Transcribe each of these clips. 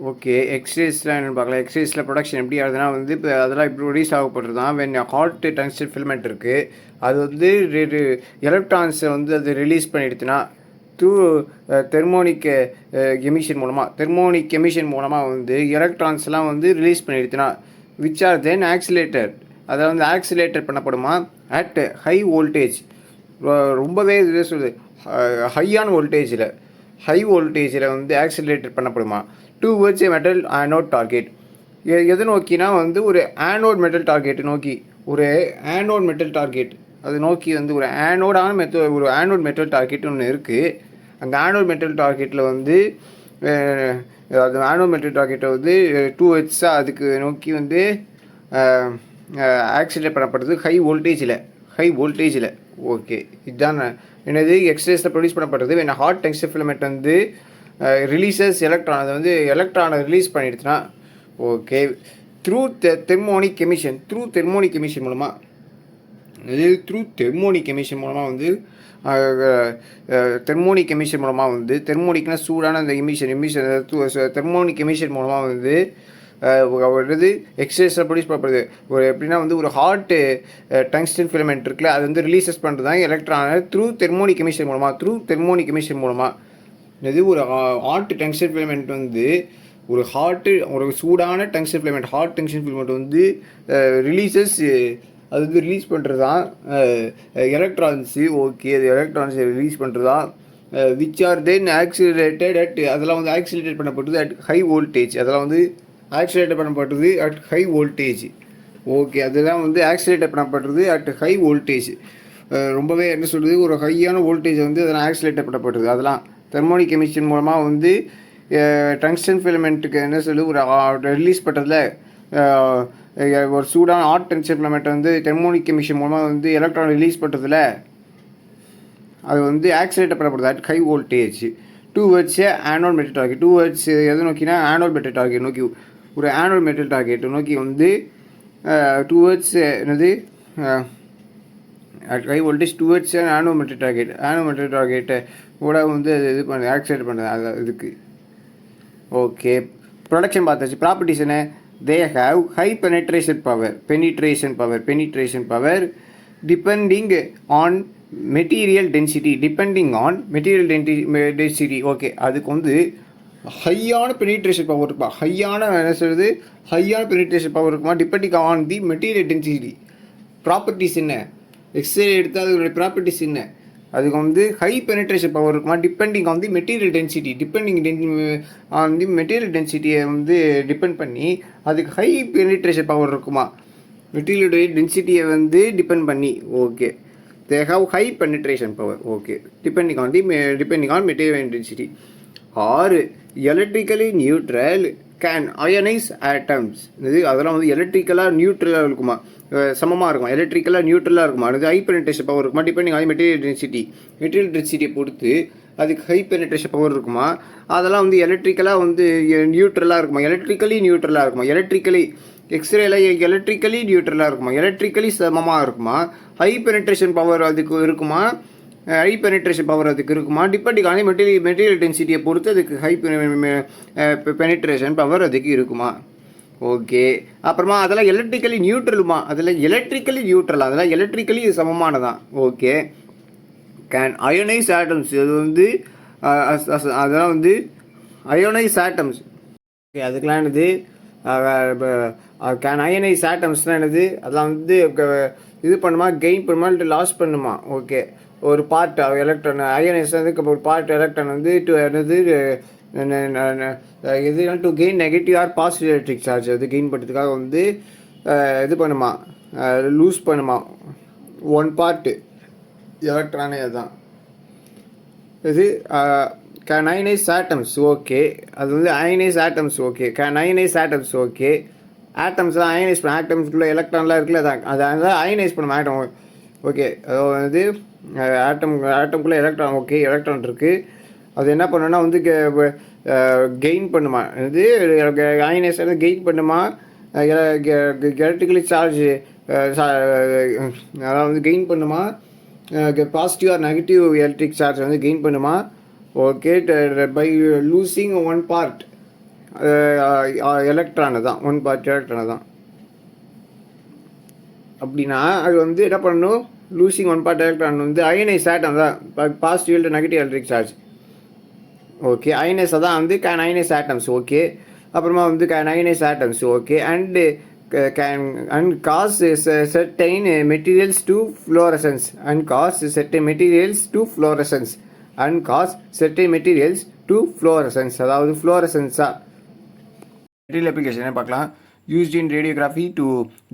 Okay. எக்ஸ்ரேஸ்லாம் என்னன்னு பார்க்கலாம். எக்ஸ்ரேஸில் production எப்படி ஆகுதுன்னா வந்து இப்போ அதெல்லாம் இப்படி ரிலீஸ் ஆகப்படுறது தான். வென் ஹாட் டங்ஸ்டன் ஃபிலமெண்ட் இருக்குது, அது வந்து எலக்ட்ரான்ஸை வந்து அது ரிலீஸ் பண்ணிடுச்சுன்னா த்ரூ தெர்மோனிக் எமிஷன் மூலமாக வந்து எலக்ட்ரான்ஸ்லாம் வந்து ரிலீஸ் பண்ணிடுச்சுன்னா விச் ஆர் தென் ஆக்சிலேட்டட், அதை வந்து ஆக்சிலேட்டர் பண்ணப்படுமா அட் ஹை வோல்டேஜ். ரொம்பவே இது சொல்லுது ஹையான வோல்டேஜில் வந்து ஆக்சிலேட்டர் பண்ணப்படுமா towards a metal anode target. எது நோக்கினா வந்து ஒரு ஆனோட் மெட்டல் டார்கெட் நோக்கி, ஒரு ஆனோட் மெட்டல் டார்கெட் அது நோக்கி வந்து ஒரு ஆனோட் மெட்டல் டார்கெட் ஒன்று இருக்குது. அந்த ஆனோட் மெட்டல் டார்கெட்டில் வந்து அது ஆனோட் மெட்டல் டார்கெட்டை வந்து டுவர்ட்ஸாக அதுக்கு நோக்கி வந்து ஆக்சிலேட் பண்ணப்படுது ஹை வோல்டேஜில். ஓகே, இதுதான் என்னது எக்ஸ்ரேஸில் ப்ரொடியூஸ் பண்ணப்படுறது. வேணா ஹாட் டங்ஸ்டன் ஃபிலமெண்ட் வந்து ரிலீசஸ் எலக்ட்ரான், அதை வந்து எலக்ட்ரானை ரிலீஸ் பண்ணிடுச்சுன்னா ஓகே த்ரூ தெர்மோனிக் எமிஷன் மூலமாக வந்து தெர்மோனிக்னா சூடான அந்த தெர்மோனிக் எமிஷன் மூலமாக வந்து வருது எக்ஸ்ரேஸில் ப்ரொடியூஸ் பண்ணப்படுது. ஒரு எப்படின்னா வந்து ஒரு ஹாட் டங்ஸ்டன் ஃபிலமெண்ட் இருக்குல்ல, அது வந்து ரிலீசஸ் பண்ணுறது தான் எலக்ட்ரானை த்ரூ தெர்மோனிக் எமிஷன் மூலமாக. இது ஒரு ஹாட் டங்ஸ்டன் ஃபிலமெண்ட் வந்து ஒரு சூடான டங்ஸ்டன் ஃபிலமெண்ட் வந்து அது வந்து ரிலீஸ் பண்ணுறது தான் எலக்ட்ரான்ஸு. ஓகே, அது எலக்ட்ரான்ஸை ரிலீஸ் பண்ணுறது தான் விச் ஆர் தென் ஆக்சிலேட்டட் அதெல்லாம் வந்து ஆக்சிலேட்டட் பண்ணப்பட்டது அட் ஹை வோல்டேஜ். அதெல்லாம் வந்து ஆக்சிலேட்டட் பண்ணப்பட்டது அட் ஹை வோல்டேஜ். ஓகே, அதெல்லாம் வந்து ஆக்சிலேட்டட் பண்ணப்படுறது அட் ஹை வோல்டேஜ். ரொம்பவே என்ன சொல்கிறது, ஒரு ஹையான வோல்டேஜ் வந்து அதெல்லாம் ஆக்சிலேட்டட் பண்ணப்படுறது. அதெல்லாம் தெர்மோனிக் எமிஷன் மூலமாக வந்து டங்ஸ்டன் ஃபிலமெண்ட்டுக்கு என்ன சொல்லுது ஒரு ரிலீஸ் பண்ணுறதுல ஒரு சூடான ஹாட் டங்ஸ்டன் ஃபிலமெண்ட் வந்து தெர்மோனிக் எமிஷன் மூலமாக வந்து எலக்ட்ரான் ரிலீஸ் பண்ணுறதுல அது வந்து ஆக்சிலேட்டட் பண்ணப்படுது at high voltage towards anode metal target. Towards எது நோக்கினா ஆனோட் மெட்டல் டார்கெட் நோக்கி, ஒரு ஆனோட் மெட்டல் டார்கெட் நோக்கி வந்து டுவர்ட்ஸ் என்னது at high voltage towards anode metal டார்கெட்டை கூட வந்து இது பண்ண ஆக்சிலேட் பண்ணுறது அது இதுக்கு. ஓகே, ப்ரொடக்ஷன் பார்த்தாச்சு. ப்ராப்பர்ட்டிஸ் என்ன, they have high penetration power depending on material density. Okay, அதுக்கு வந்து ஹையான பெனிட்ரேஷன் பவர் இருக்குமா, ஹையான பெனிட்ரேஷன் பவர் இருக்குமா depending on the material density. Properties என்ன, எக்ஸ்ரே எடுத்தால் அதோடைய ப்ராப்பர்ட்டிஸ் என்ன, அதுக்கு வந்து ஹை பெனிட்ரேஷன் பவர் இருக்குமா டிபெண்டிங் ஆன் தி மெட்டீரியல் டென்சிட்டியை வந்து டிபெண்ட் பண்ணி அதுக்கு ஹை பெனிட்ரேஷன் பவர் இருக்குமா, மெட்டீரியலுடைய டென்சிட்டியை வந்து டிபெண்ட் பண்ணி. Okay, they have high penetration power. Okay, depending on material density. Or electrically neutral can ionize atoms. இது அதெல்லாம் வந்து எலக்ட்ரிக்கலாக நியூட்ரலாக இருக்குமா, சமமாக இருக்குமா, எலக்ட்ரிக்கலாக நியூட்ரலாக இருக்குமா, அது ஹை பெனிட்ரேஷன் பவர் இருக்குமா டிபெண்டிங் ஆன் மெட்டீரியல் டென்சிட்டியை பொறுத்து அதுக்கு ஹை பெனிட்ரேஷன் பவர் இருக்குமா. அதெல்லாம் வந்து எலக்ட்ரிக்கலாக வந்து நியூட்ரலாக இருக்குமா, எலக்ட்ரிக்கலி எக்ஸ்ரேல எலக்ட்ரிக்கலி நியூட்ரலாக இருக்குமா, எலக்ட்ரிக்கலி சமமாக இருக்குமா, ஹை பெனிட்ரேஷன் பவர் அதுக்கு இருக்குமா, டிபெண்டிங் ஆன் மெட்டீரியல் டென்சிட்டியை பொறுத்து அதுக்கு ஹை பெனிட்ரேஷன் பவர் அதுக்கு இருக்குமா. ஓகே, அப்புறமா அதெல்லாம் எலக்ட்ரிக்கலி சமமானதான். ஓகே, கேன் அயோனைஸ் ஆட்டம்ஸ், அது வந்து அதெல்லாம் வந்து அயோனைஸ் ஆட்டம்ஸ். ஓகே, அதுக்கெலாம் என்னது கேன் அயனைஸ் ஆட்டம்ஸ்னால் என்னது, அதெல்லாம் வந்து இது பண்ணுமா, கெயின் பண்ணுமா இல்லை லாஸ் பண்ணுமா. ஓகே, ஒரு பார்ட் எலக்ட்ரான் அயனைஸ் வந்து ஒரு பார்ட் எலக்ட்ரான் வந்து என்னது எதுனா to gain negative or positive electric charge அது கெயின் பண்ணுறதுக்காக வந்து இது பண்ணுமா, லூஸ் பண்ணுமா ஒன் பார்ட்டு எலக்ட்ரானே. அதுதான் இது can ionize atoms. ஓகே, அது வந்து ionise atoms. Okay, can ionise atoms. Okay, ஆட்டம்ஸ்லாம் அயனைஸ் பண்ண, ஆட்டம்ஸ்குள்ளே எலக்ட்ரான்லாம் இருக்குல்ல, அதை அயனைஸ் பண்ணும் ஆட்டம். ஓகே, அதாவது வந்து ஆட்டம்குள்ளே எலக்ட்ரான். ஓகே, எலக்ட்ரான் இருக்குது, அது என்ன பண்ணுன்னா வந்து கெயின் பண்ணுமா, இது அயனைஸ் கெயின் பண்ணுமா, எலக்ட்ரிக்கலி சார்ஜ் அதாவது வந்து கெயின் பண்ணுமா, positive or negative electric charge வந்து கெயின் பண்ணுமா. Okay, by losing one part electron தான், ஒன் பார்ட் எலக்ட்ரானு தான். அப்படின்னா அது வந்து என்ன பண்ணணும், லூசிங் ஒன் பார்ட் எலக்ட்ரான் வந்து அயனைஸ் ஆட்டம் தான், பாசிட்டிவ் இல்லை நெகட்டிவ் எலக்ட்ரிக் சார்ஜ். ஓகே, அயனைஸ் தான் வந்து கேன் அயனைஸ் ஆட்டம்ஸ். ஓகே, அப்புறமா வந்து can ionise atoms. Okay, and and cause certain materials to fluorescence and cause certain materials to fluorescence and cause certain materials to fluorescence. அதாவது fluorescence material application பார்க்கலாம். used in radiography to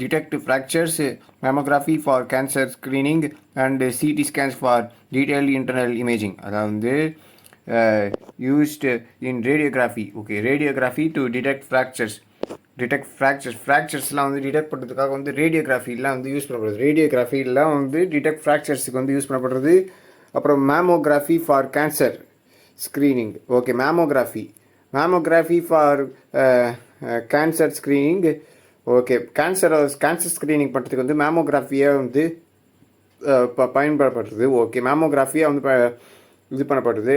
detect fractures, mammography for cancer screening and CT scans for detailed internal imaging. அதாவது used in radiography. Okay, radiography to detect ஃப்ராக்சர்ஸ்லாம் வந்து detect பண்ணுறதுக்காக வந்து ரேடியோகிராஃபிலாம் வந்து use பண்ணப்படுறது. ரேடியோகிராஃபிலாம் வந்து detect ஃப்ராக்சர்ஸுக்கு வந்து use பண்ணப்படுறது. அப்புறம் mammography for cancer screening. Okay, mammography for cancer screening. Okay, cancer screening பண்ணுறதுக்கு வந்து மேமோகிராஃபியை வந்து பயன்படுத்துறது. ஓகே, மேமோகிராஃபியாக வந்து இது பண்ணப்படுறது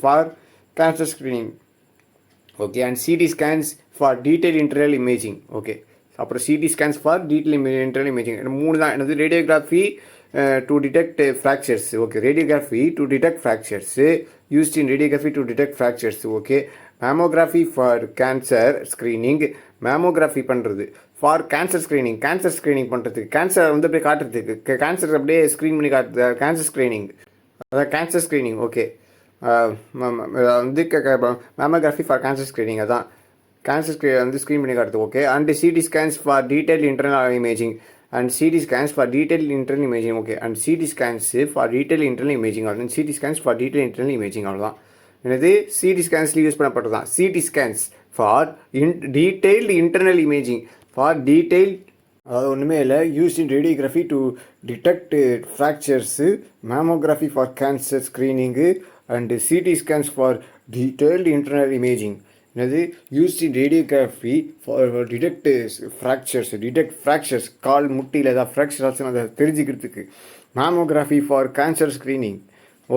for cancer screening. Okay, and CT scans for detail internal imaging. Okay, அப்புறம் CT scans for detail internal imaging. மூணு தான் என்னது, radiography to detect fractures. Okay, radiography to detect fractures, used in radiography to detect fractures. Okay, mammography for cancer screening, mammography பண்ணுறது for cancer screening. Cancer screening பண்ணுறதுக்கு, cancer வந்து அப்படியே காட்டுறதுக்கு, cancer அப்படியே screen பண்ணி காட்டுறது கேன்சர் ஸ்க்ரீனிங், அதான் cancer screening. Okay, வந்து மேமோகிராஃபி ஃபார் கேன்சர் ஸ்க்ரீனிங், அதான் கேன்சர் வந்து ஸ்க்ரீன் பண்ணி காட்டுது. Okay, and CT scans for detail internal imaging and CT scans for detail internal imaging. Okay, and CT scans for detail internal imaging, அவ்வளோ CT scans for detail internal imaging, அவ்வளோதான். என்னது, CT ஸ்கேன்ஸ்ல use பண்ணப்பட்டது தான் CD scans for detailed internal imaging, for detail, அதாவது ஒன்றுமே இல்லை, use in radiography to detect fractures, mammography for cancer screening and CT scans for detailed internal imaging. என்னது, used in radiography for detect fractures, கால் முட்டியில் ஏதாவது fracture ஆச்சுன்னா அதை தெரிஞ்சுக்கிறதுக்கு. Mammography for cancer screening.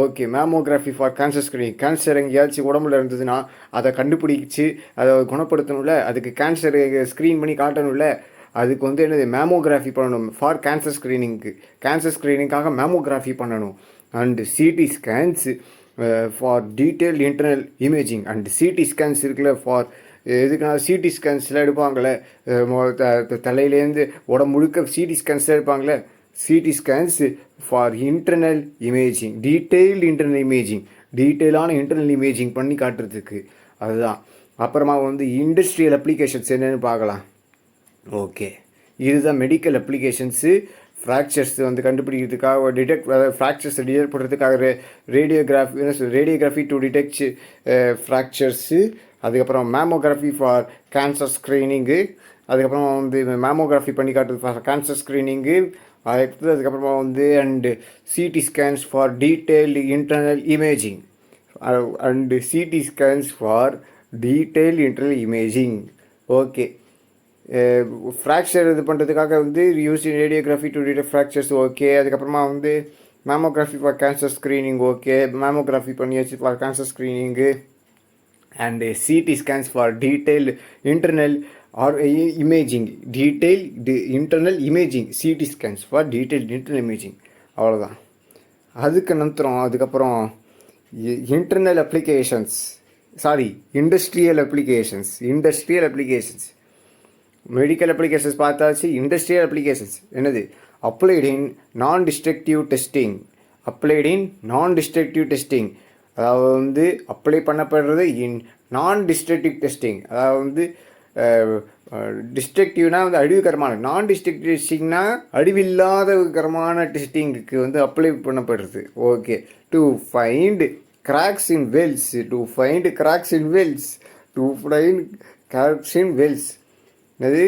Okay, mammography for cancer screening, cancer எங்கேயாச்சும் உடம்புல இருந்ததுன்னா அதை கண்டுபிடிச்சி அதை குணப்படுத்தணும்ல, அதுக்கு கேன்சர் ஸ்க்ரீன் பண்ணி காட்டணும்ல, அதுக்கு வந்து என்னது, மேமோகிராஃபி பண்ணணும் ஃபார் கேன்சர் ஸ்க்ரீனிங்க்கு. கேன்சர் ஸ்க்ரீனிங்காக மேமோகிராஃபி பண்ணணும். And CT scans for detail internal imaging. And CT scans இருக்குல்ல, ஃபார் எதுக்குன்னா சிடி ஸ்கேன்ஸ்லாம் எடுப்பாங்களே, தலையிலேருந்து உடம்பு முழுக்க சிடி ஸ்கேன்ஸ்லாம் எடுப்பாங்களே, CT scans for internal imaging, detailed internal imaging, டீட்டெயிலான இன்டர்னல் இமேஜிங் பண்ணி காட்டுறதுக்கு, அதுதான். அப்புறமா வந்து இண்டஸ்ட்ரியல் அப்ளிகேஷன்ஸ் என்னென்னு பார்க்கலாம். ஓகே, இதுதான் மெடிக்கல் அப்ளிகேஷன்ஸு. ஃப்ராக்சர்ஸ் வந்து கண்டுபிடிக்கிறதுக்காக ஃப்ராக்சர்ஸை டிடெக்ட் பண்ணுறதுக்காக ரேடியோகிராஃபி டு டிடெக்ட் ஃப்ராக்சர்ஸு. அதுக்கப்புறம் மேமோகிராஃபி ஃபார் கேன்சர் ஸ்க்ரீனிங்கு. அதுக்கப்புறம் வந்து மேமோகிராஃபி பண்ணி காட்டுறது ஃபார் கேன்சர் ஸ்க்ரீனிங்கு. அதுக்கப்புறமா வந்து and CT scans for detailed internal imaging and CT scans for detailed internal imaging. Okay, fracture இது பண்ணுறதுக்காக வந்து use in radiography to detect fractures. Okay, அதுக்கப்புறமா வந்து mammography for cancer screening. Okay, mammography பண்ணியாச்சு for cancer screening. And CT scans for detailed internal imaging, detailed internal imaging, CT scans for detailed internal imaging, அவ்வளோதான். அதுக்கப்புறம் internal applications, industrial applications. Medical applications பார்த்தாச்சு. Industrial applications என்னது, applied in non destructive testing, அதாவது வந்து apply பண்ணப்படுறது இன் non destructive testing, அதாவது வந்து டிஸ்ட்ரக்டிவ்னா வந்து அழிவுகரமான, நான் டிஸ்ட்ரக்டிவ் டெஸ்டிங்னா அழிவில்லாதகரமான டெஸ்டிங்க்கு வந்து அப்ளை பண்ணப்படுறது. Okay, to find cracks in wells. அது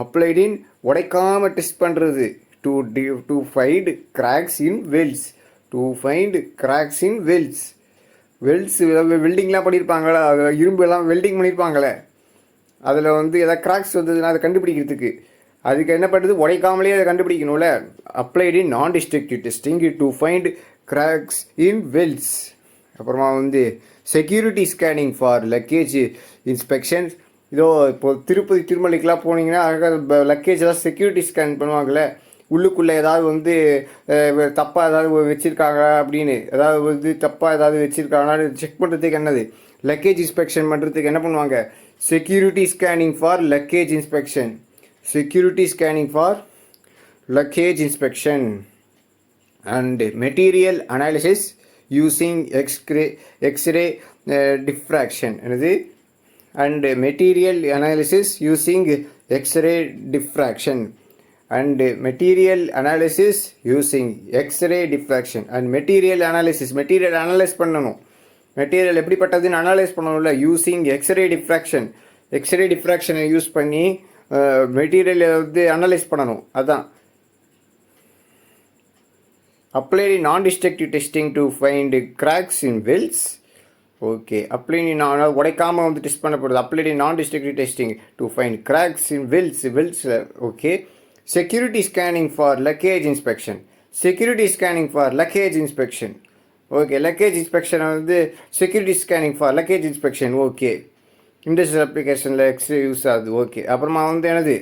அப்ளைட் இன் உடைக்காமல் டெஸ்ட் பண்ணுறது. To find cracks in wells, வெல்டிங்லாம் பண்ணியிருப்பாங்களே, இரும்பு எல்லாம் வெல்டிங் பண்ணியிருப்பாங்களே, அதில் வந்து எதாவது கிராக்ஸ் வந்ததுன்னா அதை கண்டுபிடிக்கிறதுக்கு, அதுக்கு என்ன பண்ணுறது, உடைக்காமலே அதை கண்டுபிடிக்கணும்ல. Applied in non destructive testing to find cracks in welds. அப்புறமா வந்து security scanning for luggage inspections. இதோ இப்போது திருப்பதி திருமலைக்கெலாம் போனீங்கன்னா அழகாக லக்கேஜெலாம் செக்யூரிட்டி ஸ்கேன் பண்ணுவாங்கள்ல, உள்ளுக்குள்ளே ஏதாவது வந்து தப்பாக ஏதாவது வச்சுருக்காங்க அப்படின்னு, ஏதாவது வந்து தப்பாக ஏதாவது வச்சுருக்காங்கன்னு செக் பண்ணுறதுக்கு என்னது லக்கேஜ் இன்ஸ்பெக்ஷன் பண்ணுறதுக்கு என்ன பண்ணுவாங்க, security scanning for luggage inspection. Security scanning for luggage inspection and material analysis using X-ray diffraction and material analysis using X-ray diffraction and material analysis using X-ray diffraction and material analyze பண்ணணும். Material எப்படிப்பட்டதுன்னு analyse பண்ணணும்ல, using X ray டிஃப்ராக்ஷனை use பண்ணி மெட்டீரியலை வந்து analyse பண்ணணும். அதுதான் applied non-destructive testing to find cracks in wells. Okay, applied உடைக்காமல் வந்து டெஸ்ட் பண்ணப்படுது. applied non-destructive testing to find cracks in wells. Okay. security scanning for luggage inspection. Okay, luggage inspection வந்து security scanning for luggage inspection. Okay, industrial அப்ளிகேஷனில் X ray use ஆகுது. Okay, அப்புறமா வந்து என்னது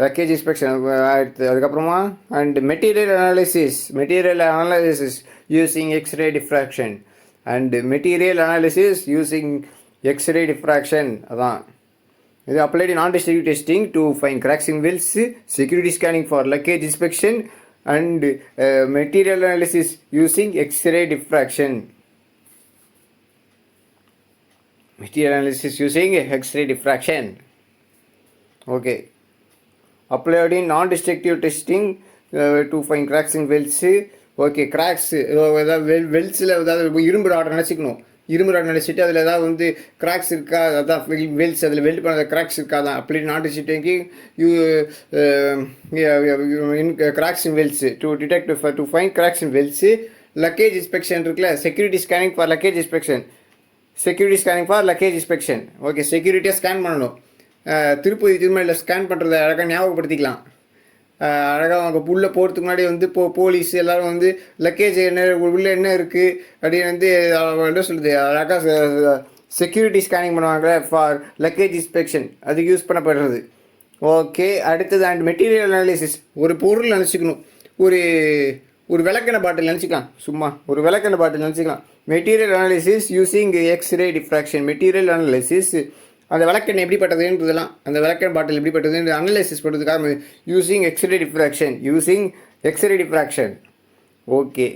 luggage inspection ஆகிடுது. அதுக்கப்புறமா and material analysis using x ray diffraction அதான் இது. Applied non destructive testing to find cracks in wells, security scanning for luggage inspection and material analysis using X-ray diffraction. Okay, applied in non-destructive testing to find cracks in wells. Okay, cracks வெல்ஸில் ஏதாவது இரும்பு rod நினச்சிட்டு அதில் ஏதாவது வந்து cracks இருக்கா, அதான் Wells அதில் weld பண்ண கிராக்ஸ் இருக்கா தான் அப்படி not testing cracks in wells to detect to find cracks in wells. Luggage inspection இருக்குல்ல, security scanning for luggage inspection. Okay, செக்யூரிட்டியாக ஸ்கேன் பண்ணணும். திருப்பதி திருமலையில் ஸ்கேன் பண்ணுறதை அழகாக ஞாபகப்படுத்திக்கலாம். அழகாக அவங்க உள்ளே போகிறதுக்கு முன்னாடி வந்து போலீஸ் எல்லோரும் வந்து லக்கேஜ் உள்ளே என்ன இருக்குது அப்படின்னு வந்து என்ன சொல்லுது அழகாக செக்யூரிட்டி ஸ்கேனிங் பண்ணுவாங்க ஃபார் லக்கேஜ் இன்ஸ்பெக்ஷன், அதுக்கு யூஸ் பண்ணப்படுறது. ஓகே, அடுத்தது அண்ட் மெட்டீரியல் அனாலிசிஸ். ஒரு பொருள் நினச்சிக்கணும், ஒரு விளக்கெண்ணெய் பாட்டில் நினச்சிக்கலாம், சும்மா ஒரு விளக்கெண்ணெய் பாட்டில் நினச்சிக்கலாம். Material analysis using x ray diffraction. Material analysis அந்த விளக்கெண்ணெய் எப்படிப்பட்டதுன்றதெல்லாம், அந்த விளக்கெண்ணெய் பாட்டில் எப்படிப்பட்டதுன்னு அனலைசிஸ் பண்ணுறதுக்காக யூஸிங் எக்ஸ்ரே டிஃப்ராக்ஷன். ஓகே,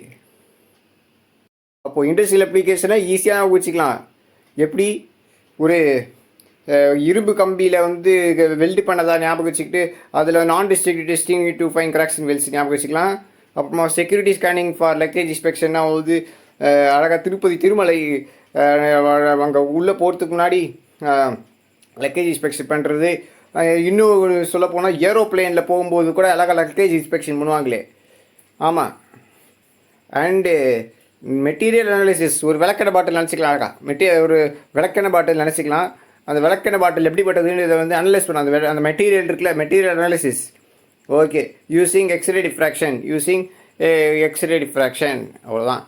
அப்போது இண்டஸ்ட்ரியல் அப்ளிகேஷனை ஈஸியாக வச்சுக்கலாம். எப்படி ஒரு இரும்பு கம்பியில் வந்து வெல்டு பண்ணதாக ஞாபகம் வச்சுக்கிட்டு அதில் non-destructive testing to find cracks in welds ஞாபகம் வச்சுக்கலாம். அப்புறமா செக்யூரிட்டி ஸ்கேனிங் ஃபார் லக்கேஜ் இன்ஸ்பெக்ஷன்னா வந்து அழகாக திருப்பதி திருமலை அங்கே உள்ளே போகிறதுக்கு முன்னாடி லக்கேஜ் இன்ஸ்பெக்ஷன் பண்ணுறது. இன்னும் சொல்லப்போனால் ஏரோப்ளேனில் போகும்போது கூட அழகாக லக்கேஜ் இன்ஸ்பெக்ஷன் பண்ணுவாங்களே. ஆமாம், அண்டு மெட்டீரியல் அனாலிசிஸ். ஒரு விளக்கெண்ணெய் பாட்டில் நினச்சிக்கலாம், அழகாக ஒரு விளக்கெண்ணெய் பாட்டில் நினச்சிக்கலாம். அந்த விளக்கெண்ணெய் பாட்டில் எப்படிப்பட்டதுன்னு இதை வந்து அனலைஸ் பண்ண அந்த மெட்டீரியல் இருக்குல்ல, material analysis. Okay, using x ray diffraction அவ்வளோதான்.